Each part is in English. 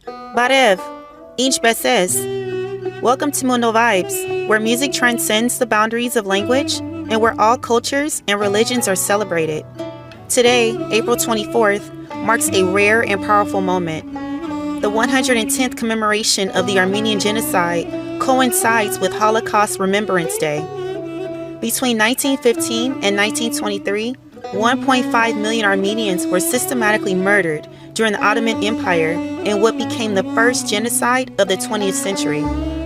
Barev, Inch Beses. Welcome to Mundo Vibes, where music transcends the boundaries of language and where all cultures and religions are celebrated. Today, April 24th, marks a rare and powerful moment. The 110th commemoration of the Armenian genocide coincides with Holocaust Remembrance Day. Between 1915 and 1923, 1.5 million Armenians were systematically murdered during the Ottoman Empire in what became the first genocide of the 20th century.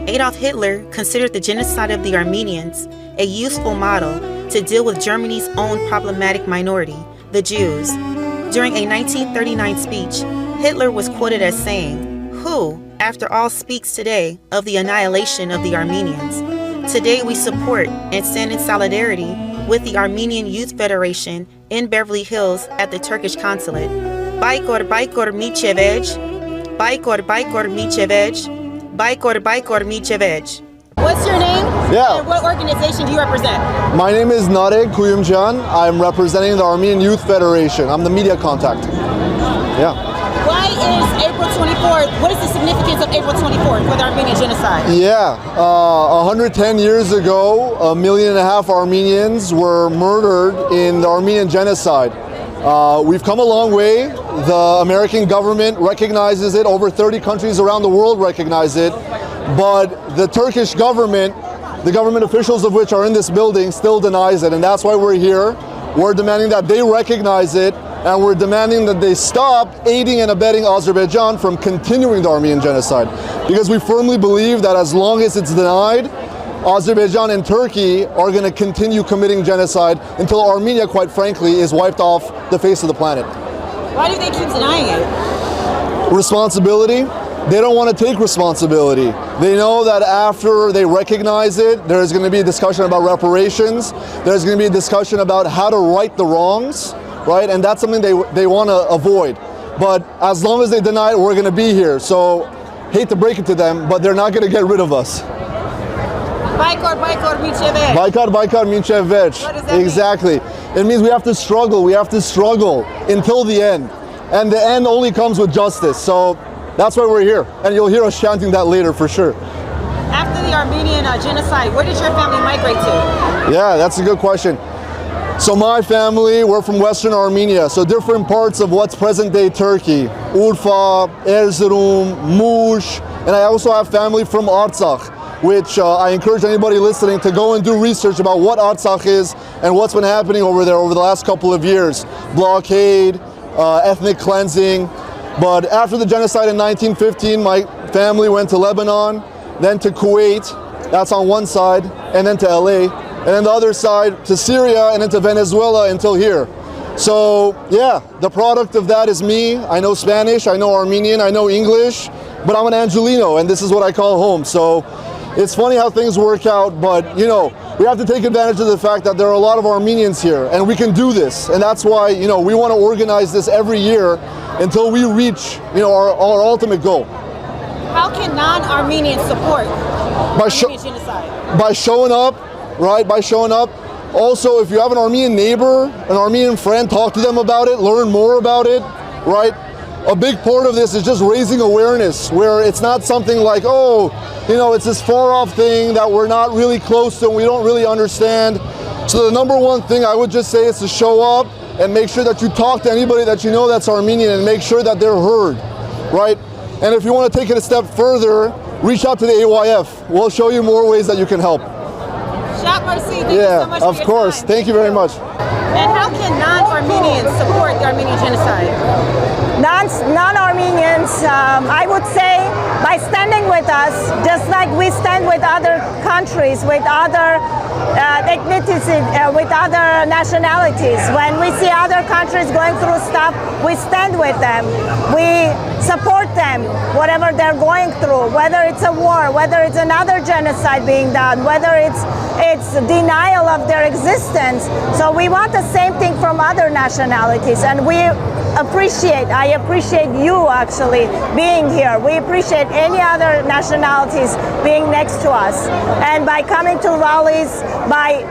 Adolf Hitler considered the genocide of the Armenians a useful model to deal with Germany's own problematic minority, the Jews. During a 1939 speech, Hitler was quoted as saying, "Who, after all, speaks today of the annihilation of the Armenians? Today we support and stand in solidarity with the Armenian Youth Federation in Beverly Hills at the Turkish consulate. Baykor baykor michevej, baykor baykor michevej, baykor baykor michevej." What's your name? Yeah. And what organization do you represent? My name is Narek Kuyumcan. I'm representing the Armenian Youth Federation. I'm the media contact. Yeah. Why is April 24th, what is the significance of April 24th for the Armenian genocide? Yeah, 110 years ago, 1.5 million Armenians were murdered in the Armenian genocide. We've come a long way. The American government recognizes it. Over 30 countries around the world recognize it. But the Turkish government, the government officials of which are in this building, still denies it. And that's why we're here. We're demanding that they recognize it. And we're demanding that they stop aiding and abetting Azerbaijan from continuing the Armenian genocide. Because we firmly believe that as long as it's denied, Azerbaijan and Turkey are going to continue committing genocide until Armenia, quite frankly, is wiped off the face of the planet. Why do they keep denying it? Responsibility. They don't want to take responsibility. They know that after they recognize it, there's going to be a discussion about reparations. There's going to be a discussion about how to right the wrongs. Right, and that's something they want to avoid. But as long as they deny it, we're going to be here. So, hate to break it to them, but they're not going to get rid of us. Baykor baykor michevej. Baykar baykar minchevej. What does that Exactly. It means we have to struggle. We have to struggle until the end. And the end only comes with justice. So, that's why we're here. And you'll hear us chanting that later for sure. After the Armenian genocide, where did your family migrate to? Yeah, that's a good question. So my family, we're from Western Armenia, so different parts of what's present-day Turkey. Urfa, Erzurum, Mush, and I also have family from Artsakh, which I encourage anybody listening to go and do research about what Artsakh is and what's been happening over there over the last couple of years. Blockade, ethnic cleansing. But after the genocide in 1915, my family went to Lebanon, then to Kuwait, that's on one side, and then to LA. And then the other side to Syria and into Venezuela until here. So yeah, the product of that is me. I know Spanish, I know Armenian, I know English, but I'm an Angelino and this is what I call home. So it's funny how things work out, but you know, we have to take advantage of the fact that there are a lot of Armenians here and we can do this. And that's why, you know, we want to organize this every year until we reach, you know, our ultimate goal. How can non-Armenians support Armenian genocide? By showing up. Right, by showing up. Also, if you have an Armenian neighbor, an Armenian friend, talk to them about it, learn more about it, right? A big part of this is just raising awareness, where it's not something like, oh, you know, it's this far off thing that we're not really close to and we don't really understand. So the number one thing I would just say is to show up and make sure that you talk to anybody that you know that's Armenian and make sure that they're heard, right? And if you want to take it a step further, reach out to the AYF. We'll show you more ways that you can help. Thank you so much of for your course. time. Thank you very much. And how can non-Armenians support the Armenian genocide? Non-Armenians, I would say, by standing with us, just like we stand with other countries, with other ethnicities, with other nationalities. When we see other countries going through stuff, we stand with them. We support them, whatever they're going through, whether it's a war, whether it's another genocide being done, whether it's denial of their existence. So we want the same thing from other nationalities, and I appreciate you actually being here. We appreciate any other nationalities being next to us. And by coming to rallies, by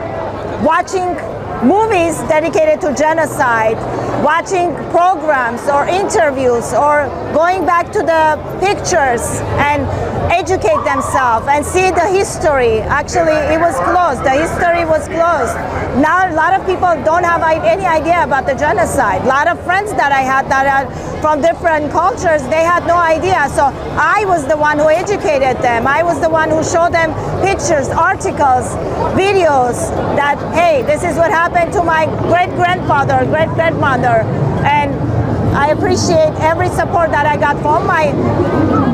watching movies dedicated to genocide, watching programs or interviews or going back to the pictures and educate themselves and see the history. Actually, it was closed. The history was closed. Now, a lot of people don't have any idea about the genocide. A lot of friends that I had that are from different cultures, they had no idea. So I was the one who educated them. I was the one who showed them pictures, articles, videos that, hey, this is what happened to my great-grandfather, great-grandmother. And I appreciate every support that I got from my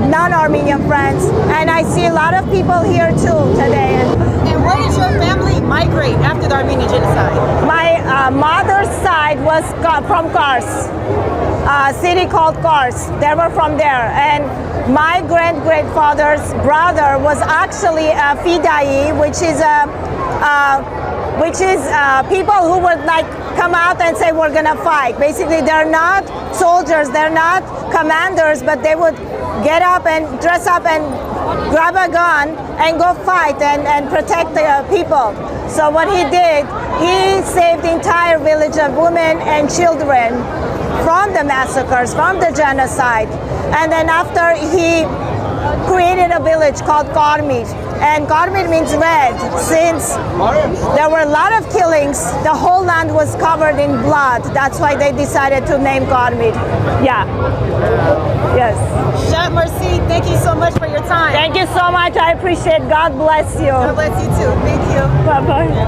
non-Armenian friends. And I see a lot of people here too today. And where did your family migrate after the Armenian genocide? My mother's side was from Kars, a city called Kars. They were from there. And my great-grandfather's brother was actually a fidai, which is people who would like come out and say we're gonna fight. Basically, they're not soldiers, they're not commanders, but they would get up and dress up and grab a gun and go fight and protect the people. So what he did, he saved the entire village of women and children from the massacres, from the genocide. And then after he created a village called Karmir. And Karmir means red. Since there were a lot of killings, the whole land was covered in blood. That's why they decided to name Karmir. Yeah. Yes. Shat Mercy, thank you so much for your time. Thank you so much. I appreciate it. God bless you. God bless you too. Thank you. Bye-bye.